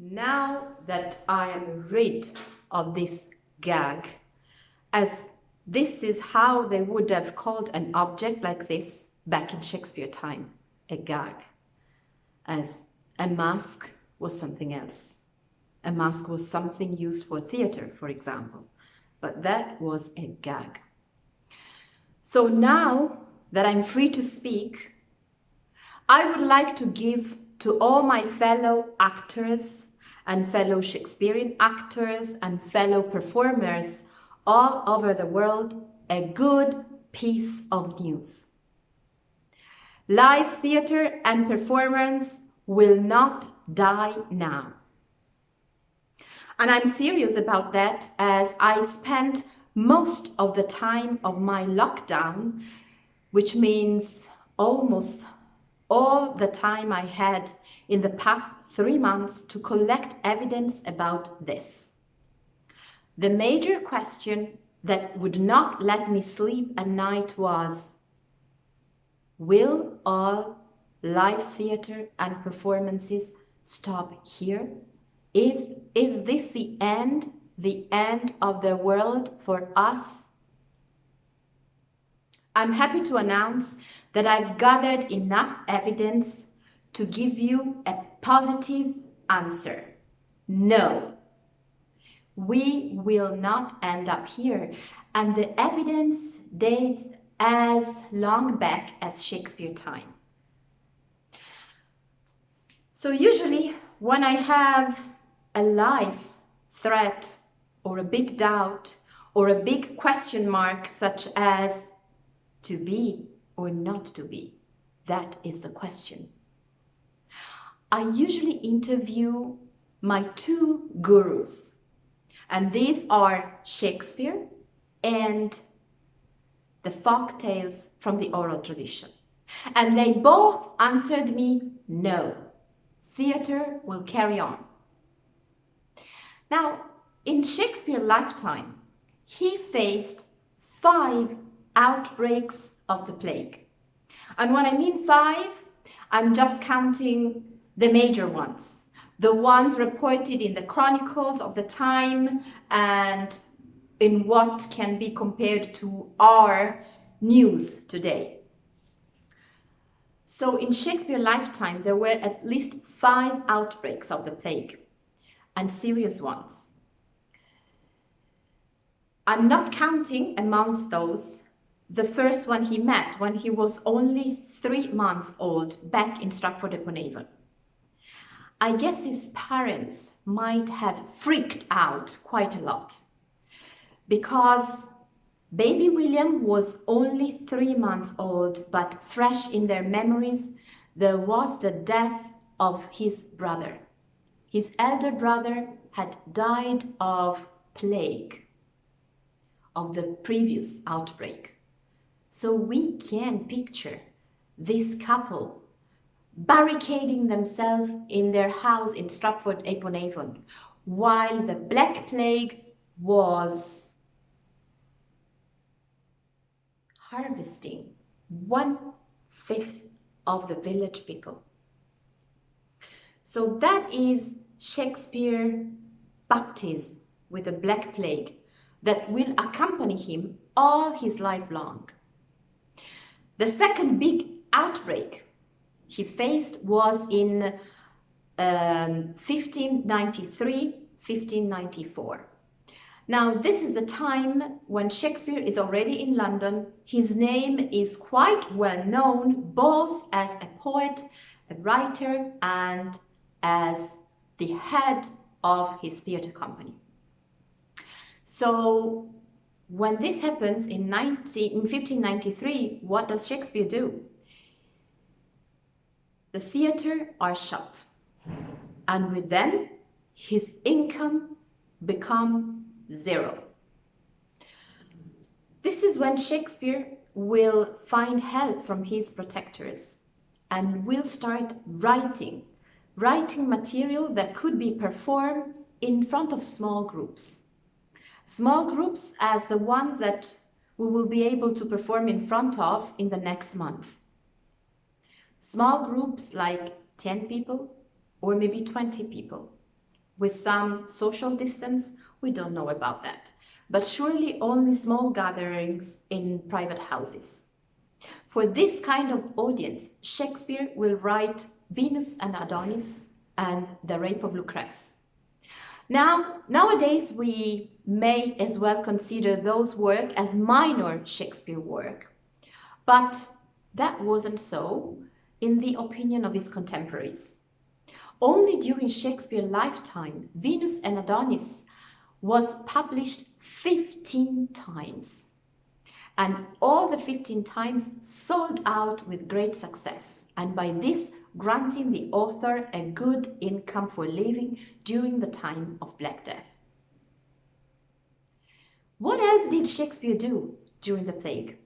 Now that I am rid of this gag, as this is how they would have called an object like this back in Shakespeare time, a gag, as a mask was something else. A mask was something used for theater, for example, but that was a gag. So now that I'm free to speak, I would like to give to all my fellow actors and fellow Shakespearean actors and fellow performers all over the world a good piece of news. Live theater and performance will not die now. And I'm serious about that, as I spent most of the time of my lockdown, which means almost all the time I had in the past 3 months, to collect evidence about this. The major question that would not let me sleep at night was, will all live theater and performances stop here? Is this the end of the world for us? I'm happy to announce that I've gathered enough evidence to give you a positive answer. No, we will not end up here. And the evidence dates as long back as Shakespeare time. So usually when I have a live threat or a big doubt or a big question mark, such as to be or not to be, that is the question. I usually interview my two gurus, and these are Shakespeare and the folk tales from the oral tradition. And they both answered me, no, theater will carry on. Now, in Shakespeare's lifetime, he faced 5 outbreaks of the plague. And when I mean 5, I'm just counting the major ones, the ones reported in the chronicles of the time and in what can be compared to our news today. So in Shakespeare's lifetime, there were at least 5 outbreaks of the plague, and serious ones. I'm not counting amongst those the first one he met when he was only 3 months old back in Stratford-upon-Avon. I guess his parents might have freaked out quite a lot, because baby William was only 3 months old, but fresh in their memories, there was the death of his brother. His elder brother had died of plague, of the previous outbreak. So we can picture this couple barricading themselves in their house in Stratford-upon-Avon while the Black Plague was harvesting 1/5 of the village people. So that is Shakespeare's baptism with the Black Plague that will accompany him all his life long. The second big outbreak he faced was in 1593-1594. Now, this is the time when Shakespeare is already in London. His name is quite well known, both as a poet, a writer, and as the head of his theatre company. So when this happens in 1593, what does Shakespeare do? The theatre are shut, and with them, his income becomes 0. This is when Shakespeare will find help from his protectors and will start writing material that could be performed in front of small groups. Small groups as the ones that we will be able to perform in front of in the next month. Small groups like 10 people or maybe 20 people. with some social distance, we don't know about that. But surely only small gatherings in private houses. For this kind of audience, Shakespeare will write Venus and Adonis and The Rape of Lucrece. Now, nowadays we may as well consider those works as minor Shakespeare work, but that wasn't so in the opinion of his contemporaries. Only during Shakespeare's lifetime, Venus and Adonis was published 15 times. And all the 15 times sold out with great success, and by this granting the author a good income for living during the time of Black Death. What else did Shakespeare do during the plague?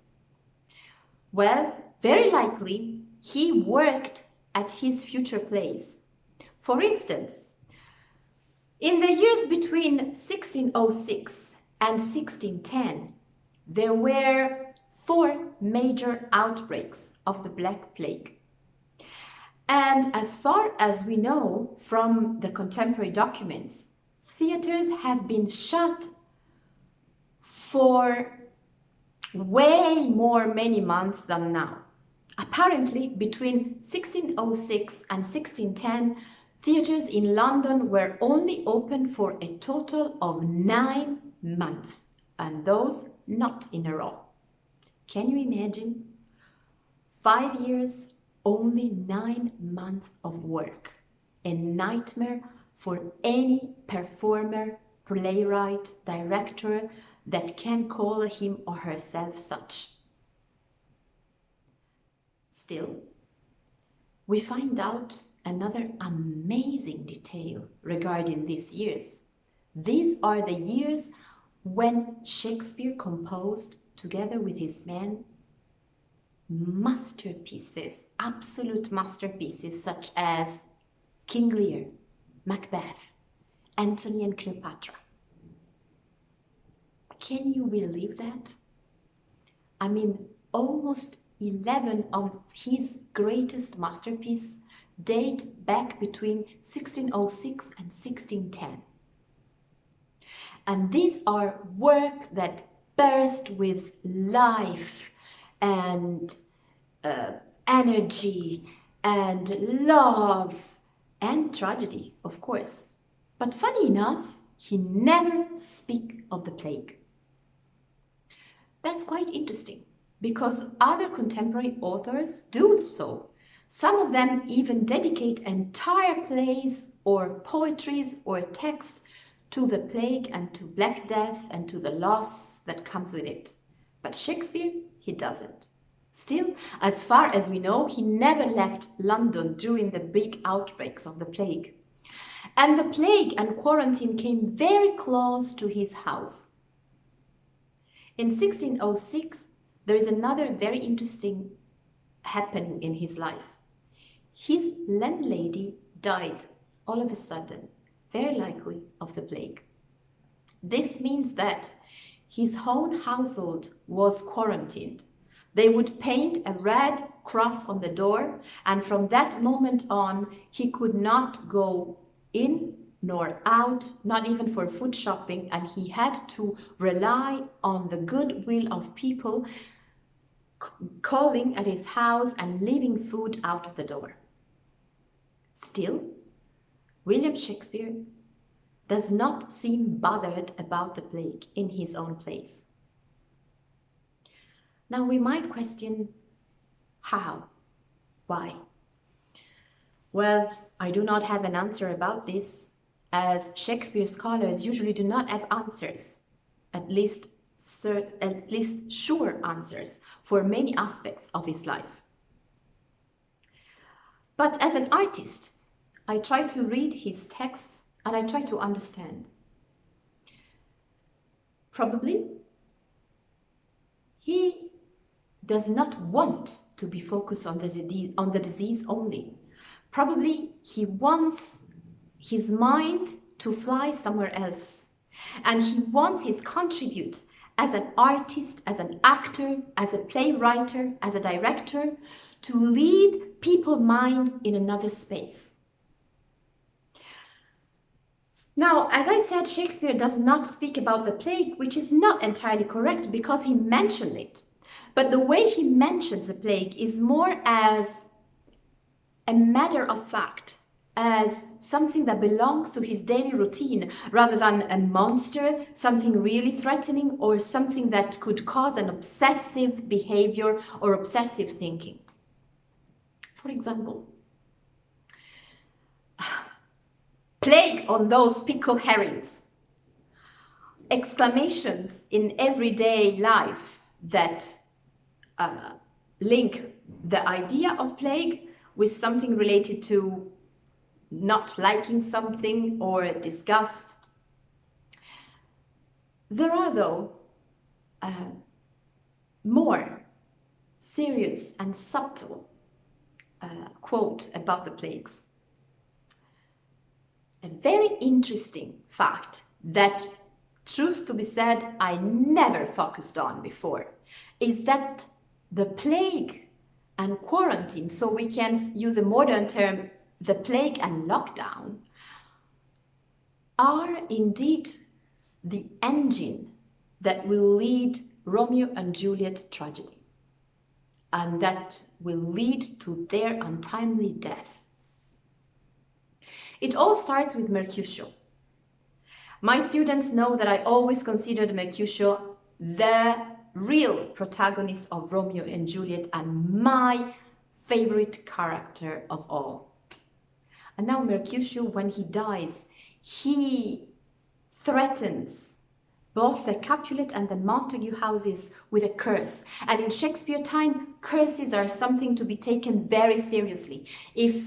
Well, very likely he worked at his future plays. For instance, in the years between 1606 and 1610, there were 4 major outbreaks of the Black Plague. And as far as we know from the contemporary documents, theaters have been shut for way more many months than now. Apparently, between 1606 and 1610, theaters in London were only open for a total of 9 months, and those not in a row. Can you imagine? 5 years, only 9 months of work. A nightmare for any performer, playwright, director that can call him or herself such. Still, we find out another amazing detail regarding these years. These are the years when Shakespeare composed, together with his men, masterpieces, absolute masterpieces, such as King Lear, Macbeth, Antony and Cleopatra. Can you believe that? I mean, almost 11 of his greatest masterpieces date back between 1606 and 1610. And these are works that burst with life and energy and love and tragedy, of course. But funny enough, he never speaks of the plague. That's quite interesting, because other contemporary authors do so. Some of them even dedicate entire plays or poetries or text to the plague and to Black Death and to the loss that comes with it. But Shakespeare, he doesn't. Still, as far as we know, he never left London during the big outbreaks of the plague. And the plague and quarantine came very close to his house. In 1606, there is another very interesting happening in his life. His landlady died all of a sudden, very likely of the plague. This means that his whole household was quarantined. They would paint a red cross on the door, and from that moment on, he could not go in nor out, not even for food shopping, and he had to rely on the goodwill of people calling at his house and leaving food out of the door. Still, William Shakespeare does not seem bothered about the plague in his own plays. Now we might question how, why? Well, I do not have an answer about this, as Shakespeare scholars usually do not have answers, at least sure answers for many aspects of his life. But as an artist, I try to read his texts and I try to understand. Probably he does not want to be focused on the disease only. Probably he wants his mind to fly somewhere else, and he wants his contribute as an artist, as an actor, as a playwright, as a director, to lead people's mind in another space. Now, as I said, Shakespeare does not speak about the plague, which is not entirely correct because he mentioned it. But the way he mentions the plague is more as a matter of fact, as something that belongs to his daily routine, rather than a monster, something really threatening, or something that could cause an obsessive behavior or obsessive thinking. For example, plague on those pickled herrings. Exclamations in everyday life that link the idea of plague with something related to not liking something or disgust. There are, though, more serious and subtle quote about the plagues. A very interesting fact that, truth to be said, I never focused on before, is that the plague and quarantine, so we can use a modern term, the plague and lockdown, are indeed the engine that will lead Romeo and Juliet tragedy, and that will lead to their untimely death. It all starts with Mercutio. My students know that I always considered Mercutio the real protagonist of Romeo and Juliet and my favorite character of all. And now Mercutio, when he dies, he threatens both the Capulet and the Montague houses with a curse. And in Shakespeare time, curses are something to be taken very seriously. If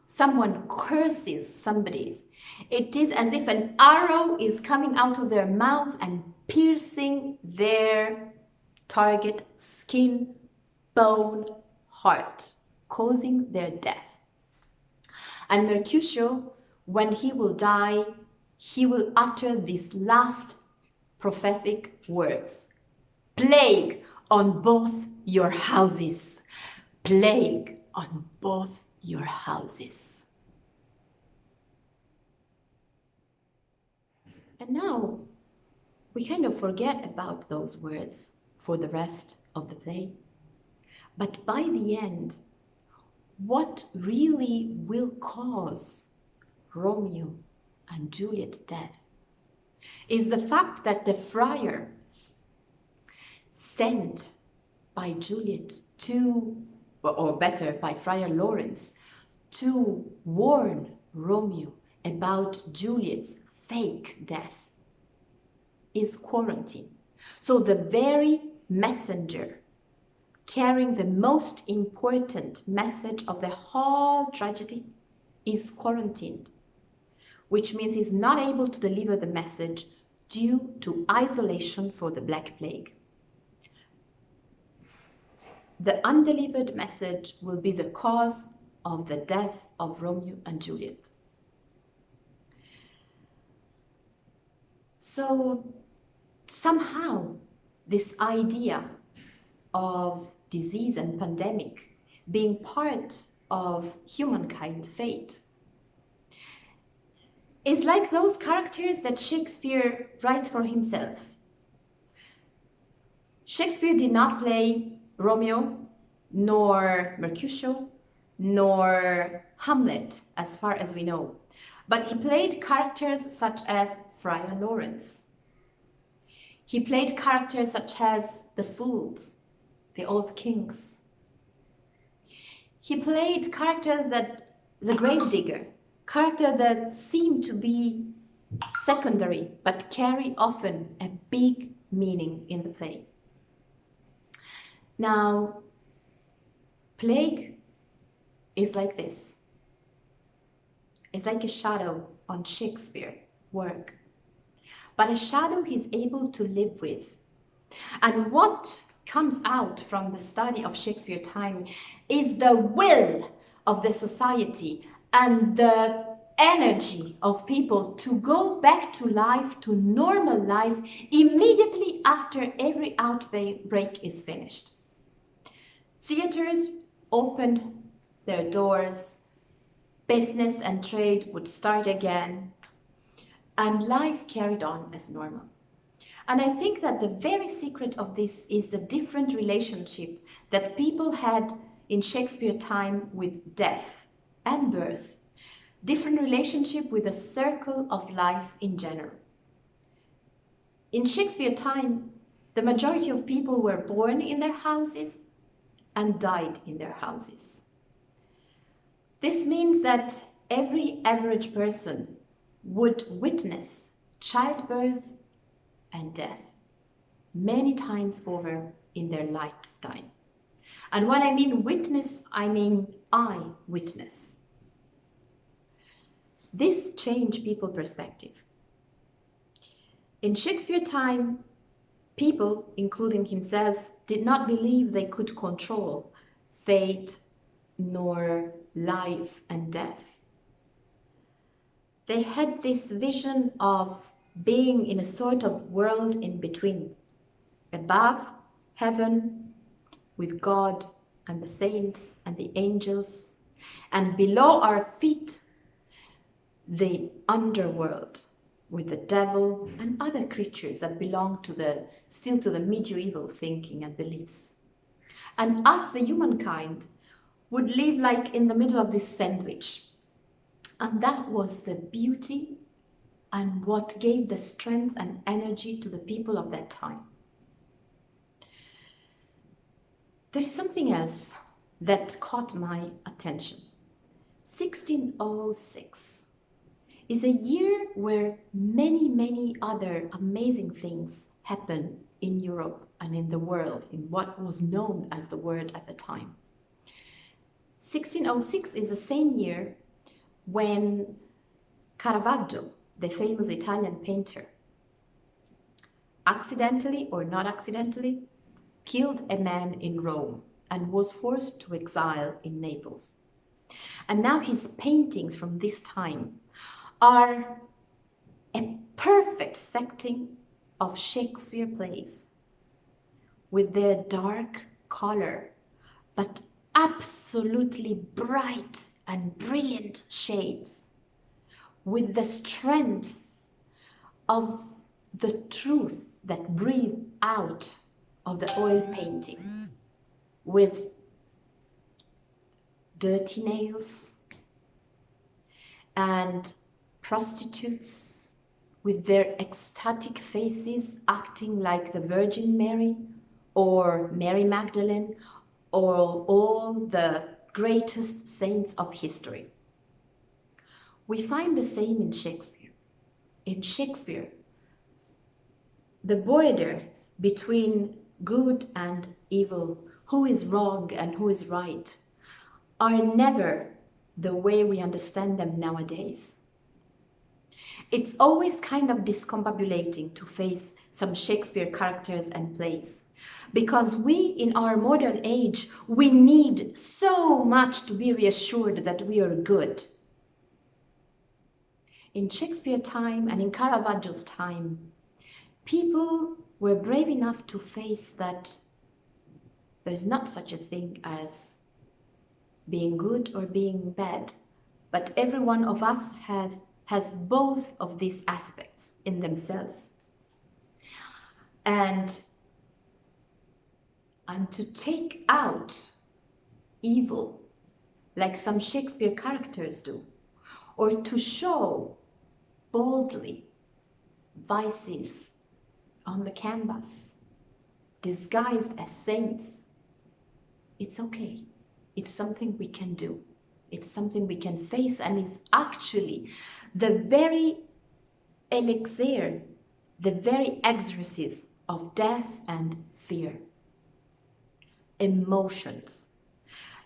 someone curses somebody, it is as if an arrow is coming out of their mouth and piercing their target skin, bone, heart, causing their death. And Mercutio, when he will die, he will utter these last prophetic words: plague on both your houses. Plague on both your houses. And now we kind of forget about those words for the rest of the play. But by the end, what really will cause Romeo and Juliet death is the fact that the friar sent by Juliet to, or better, by Friar Lawrence, to warn Romeo about Juliet's fake death is quarantine. So the very messenger carrying the most important message of the whole tragedy is quarantined, which means he's not able to deliver the message due to isolation for the Black Plague. The undelivered message will be the cause of the death of Romeo and Juliet. So somehow this idea of disease and pandemic being part of humankind fate is like those characters that Shakespeare writes for himself. Shakespeare did not play Romeo, nor Mercutio, nor Hamlet, as far as we know, but he played characters such as Friar Lawrence. He played characters such as the fools, the old kings. He played characters that, the gravedigger, characters that seem to be secondary but carry often a big meaning in the play. Now, plague is like this. It's like a shadow on Shakespeare's work, but a shadow he's able to live with. And what comes out from the study of Shakespeare time is the will of the society and the energy of people to go back to life, to normal life, immediately after every outbreak is finished. Theaters opened their doors, business and trade would start again, and life carried on as normal. And I think that the very secret of this is the different relationship that people had in Shakespeare time with death and birth, different relationship with the circle of life in general. In Shakespeare time, the majority of people were born in their houses and died in their houses. This means that every average person would witness childbirth and death many times over in their lifetime. And when I mean witness, I mean eyewitness. This changed people's perspective. In Shakespeare time, people, including himself, did not believe they could control fate nor life and death. They had this vision of being in a sort of world in between, above heaven with God and the saints and the angels, and below our feet the underworld with the devil and other creatures that belong to still to the medieval thinking and beliefs. And us, the humankind, would live like in the middle of this sandwich. And that was the beauty and what gave the strength and energy to the people of that time. There's something else that caught my attention. 1606 is a year where many other amazing things happen in Europe and in the world, in what was known as the world at the time. 1606 is the same year when Caravaggio, the famous Italian painter, accidentally or not accidentally, killed a man in Rome and was forced to exile in Naples. And now his paintings from this time are a perfect setting of Shakespeare plays with their dark color, but absolutely bright and brilliant shades, with the strength of the truth that breathed out of the oil painting, with dirty nails and prostitutes with their ecstatic faces acting like the Virgin Mary or Mary Magdalene or all the greatest saints of history. We find the same in Shakespeare. In Shakespeare, the borders between good and evil, who is wrong and who is right, are never the way we understand them nowadays. It's always kind of discombobulating to face some Shakespeare characters and plays, because we in our modern age, we need so much to be reassured that we are good. In Shakespeare time and in Caravaggio's time, people were brave enough to face that there's not such a thing as being good or being bad, but every one of us has both of these aspects in themselves. And to take out evil, like some Shakespeare characters do, or to show boldly vices on the canvas, disguised as saints, it's okay. It's something we can do. It's something we can face, and is actually the very elixir, the very exorcism of death and fear. Emotions.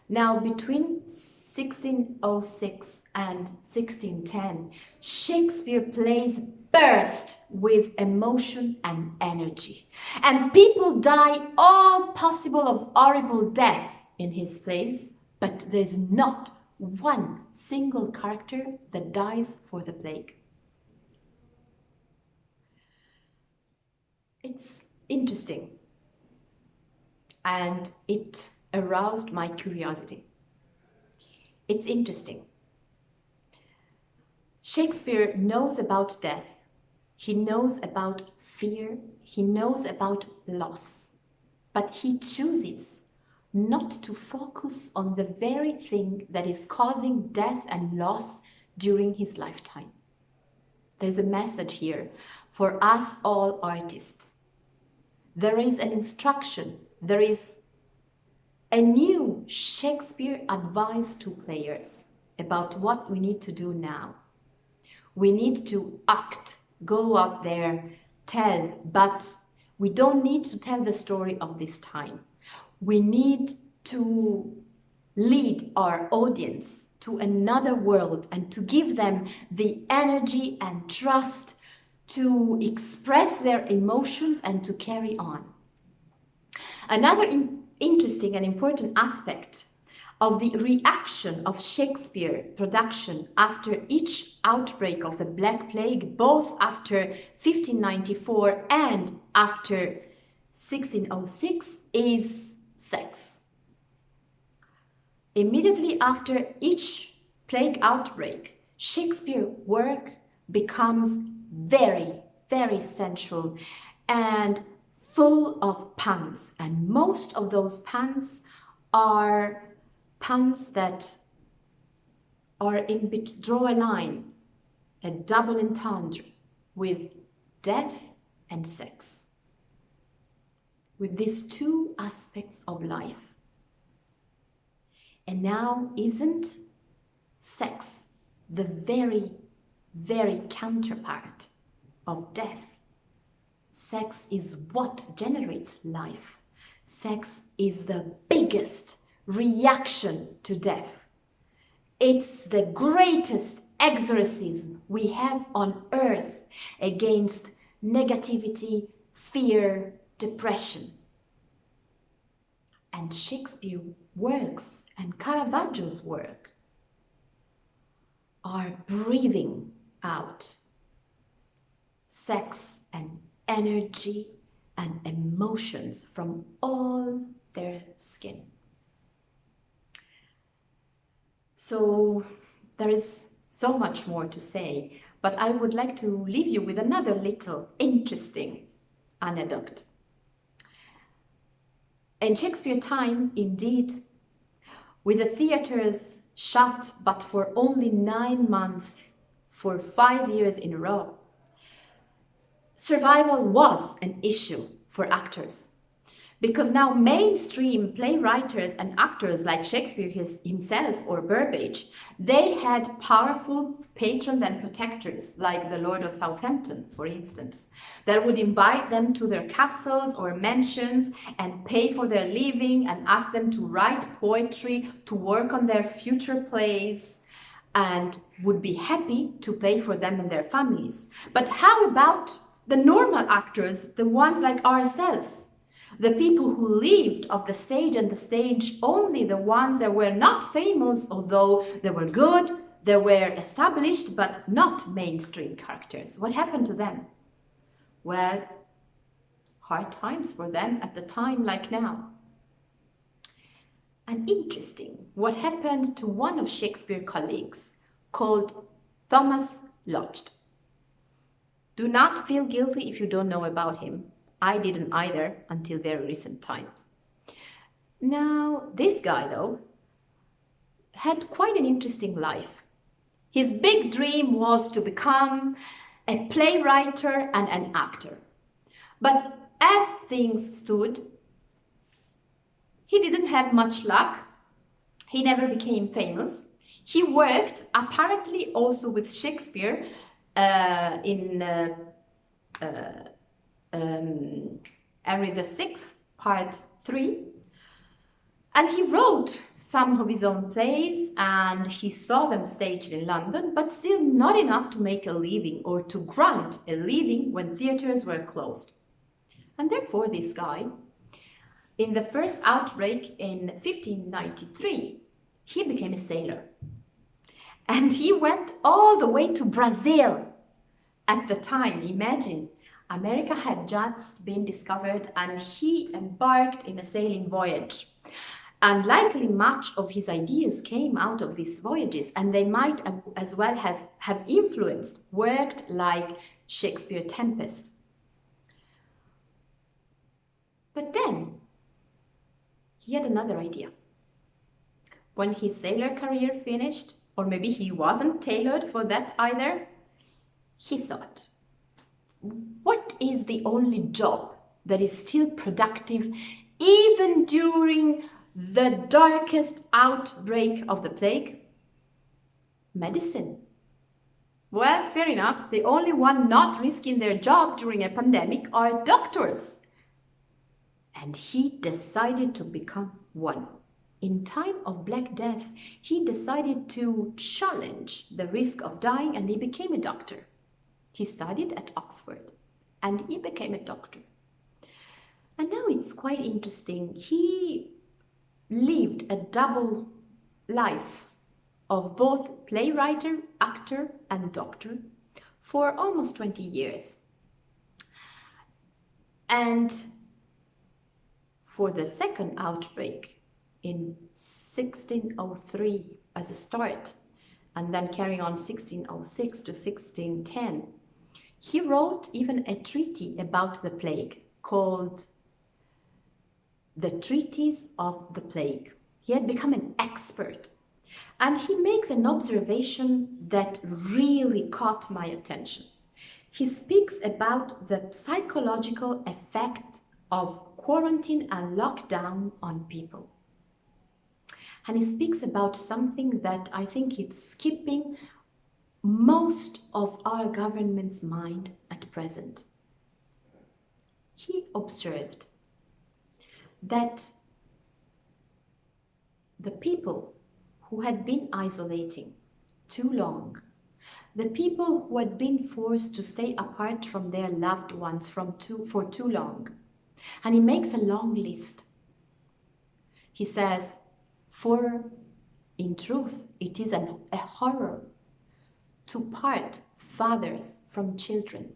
Now, between 1606 and 1610, Shakespeare plays burst with emotion and energy. And people die all possible of horrible death in his plays, but there's not one single character that dies for the plague. It's interesting, and it aroused my curiosity. It's interesting. Shakespeare knows about death He knows about fear, he knows about loss, but he chooses not to focus on the very thing that is causing death and loss during his lifetime. There's a message here for us all artists. There is an instruction, there is a new Shakespeare advice to players about what we need to do now. We need to act, go out there, tell, but we don't need to tell the story of this time. We need to lead our audience to another world and to give them the energy and trust to express their emotions and to carry on. Another interesting and important aspect of the reaction of Shakespeare production after each outbreak of the Black Plague, both after 1594 and after 1606, is sex. Immediately after each plague outbreak, Shakespeare's work becomes very, very sensual and full of puns. And most of those puns are puns that are draw a line, a double entendre with death and sex, with these two aspects of life. And now, isn't sex the very, very counterpart of death? Sex is what generates life. Sex is the biggest reaction to death. It's the greatest exorcism we have on earth against negativity, fear, depression. And Shakespeare's works and Caravaggio's work are breathing out sex and energy and emotions from all their skin. So there is so much more to say, but I would like to leave you with another little interesting anecdote. In Shakespeare's time, indeed, with the theaters shut but for only 9 months, for 5 years in a row, survival was an issue for actors. Because now mainstream playwrights and actors like Shakespeare himself or Burbage, they had powerful patrons and protectors, like the Lord of Southampton, for instance, that would invite them to their castles or mansions and pay for their living and ask them to write poetry, to work on their future plays, and would be happy to pay for them and their families. But how about the normal actors, the ones like ourselves? The people who lived of the stage and the stage only, the ones that were not famous, although they were good, they were established, but not mainstream characters. What happened to them? Well, hard times for them at the time like now. And interesting, what happened to one of Shakespeare's colleagues called Thomas Lodge. Do not feel guilty if you don't know about him. I didn't either until very recent times. Now, this guy, though, had quite an interesting life. His big dream was to become a playwright and an actor. But as things stood, he didn't have much luck. He never became famous. He worked apparently also with Shakespeare in Henry VI, Part 3. And he wrote some of his own plays and he saw them staged in London, but still not enough to make a living or to grant a living when theatres were closed. And therefore this guy, in the first outbreak in 1593, he became a sailor. And he went all the way to Brazil. At the time, imagine, America had just been discovered and he embarked in a sailing voyage. And likely much of his ideas came out of these voyages, and they might as well have influenced, worked like Shakespeare's Tempest. But then he had another idea. When his sailor career finished, or maybe he wasn't tailored for that either, he thought, what is the only job that is still productive even during the darkest outbreak of the plague? Medicine. Well, fair enough. The only one not risking their job during a pandemic are doctors. And he decided to become one. In time of Black Death, he decided to challenge the risk of dying, and he became a doctor. He studied at Oxford and he became a doctor. And now it's quite interesting. He lived a double life of both playwright, actor, and doctor for almost 20 years. And for the second outbreak in 1603 as a start, and then carrying on 1606 to 1610, he wrote even a treatise about the plague called The Treatise of the Plague. He had become an expert, and he makes an observation that really caught my attention. He speaks about the psychological effect of quarantine and lockdown on people. And he speaks about something that I think it's skipping most of our government's mind at present. He observed that the people who had been isolating too long, the people who had been forced to stay apart from their loved ones for too long, and he makes a long list. He says, for in truth, it is a horror to part fathers from children,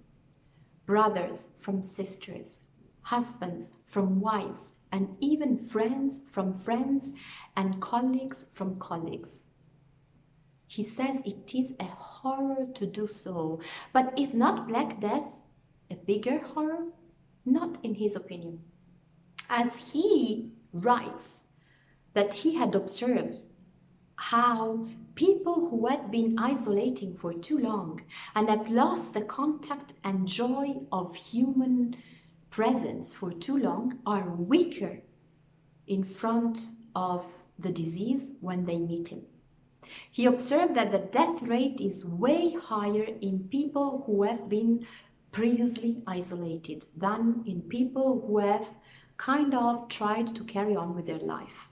brothers from sisters, husbands from wives, and even friends from friends and colleagues from colleagues. He says it is a horror to do so, but is not Black Death a bigger horror? Not in his opinion. As he writes that he had observed how people who had been isolating for too long and have lost the contact and joy of human presence for too long are weaker in front of the disease when they meet him. He observed that the death rate is way higher in people who have been previously isolated than in people who have kind of tried to carry on with their life.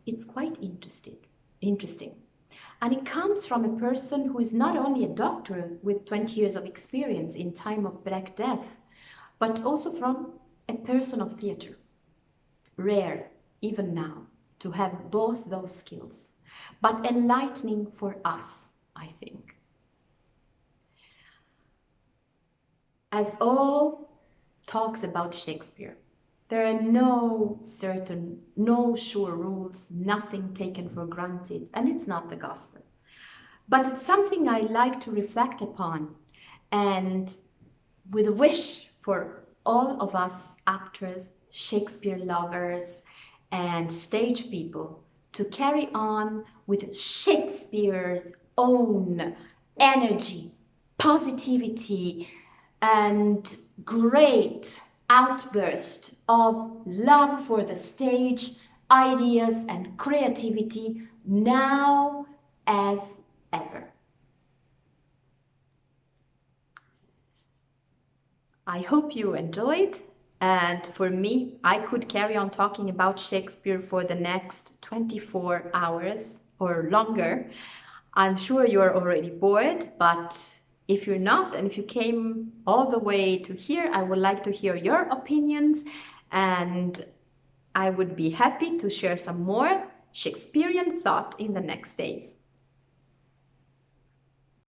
It's quite interesting. And it comes from a person who is not only a doctor with 20 years of experience in time of Black Death, but also from a person of theater. Rare, even now, to have both those skills, but enlightening for us, I think. As all talks about Shakespeare, there are no sure rules, nothing taken for granted, and it's not the gospel. But it's something I like to reflect upon, and with a wish for all of us actors, Shakespeare lovers, and stage people to carry on with Shakespeare's own energy, positivity, and great outburst of love for the stage, ideas, and creativity now as ever. I hope you enjoyed, and for me, I could carry on talking about Shakespeare for the next 24 hours or longer. I'm sure you're already bored, but if you're not, and if you came all the way to here, I would like to hear your opinions, and I would be happy to share some more Shakespearean thought in the next days.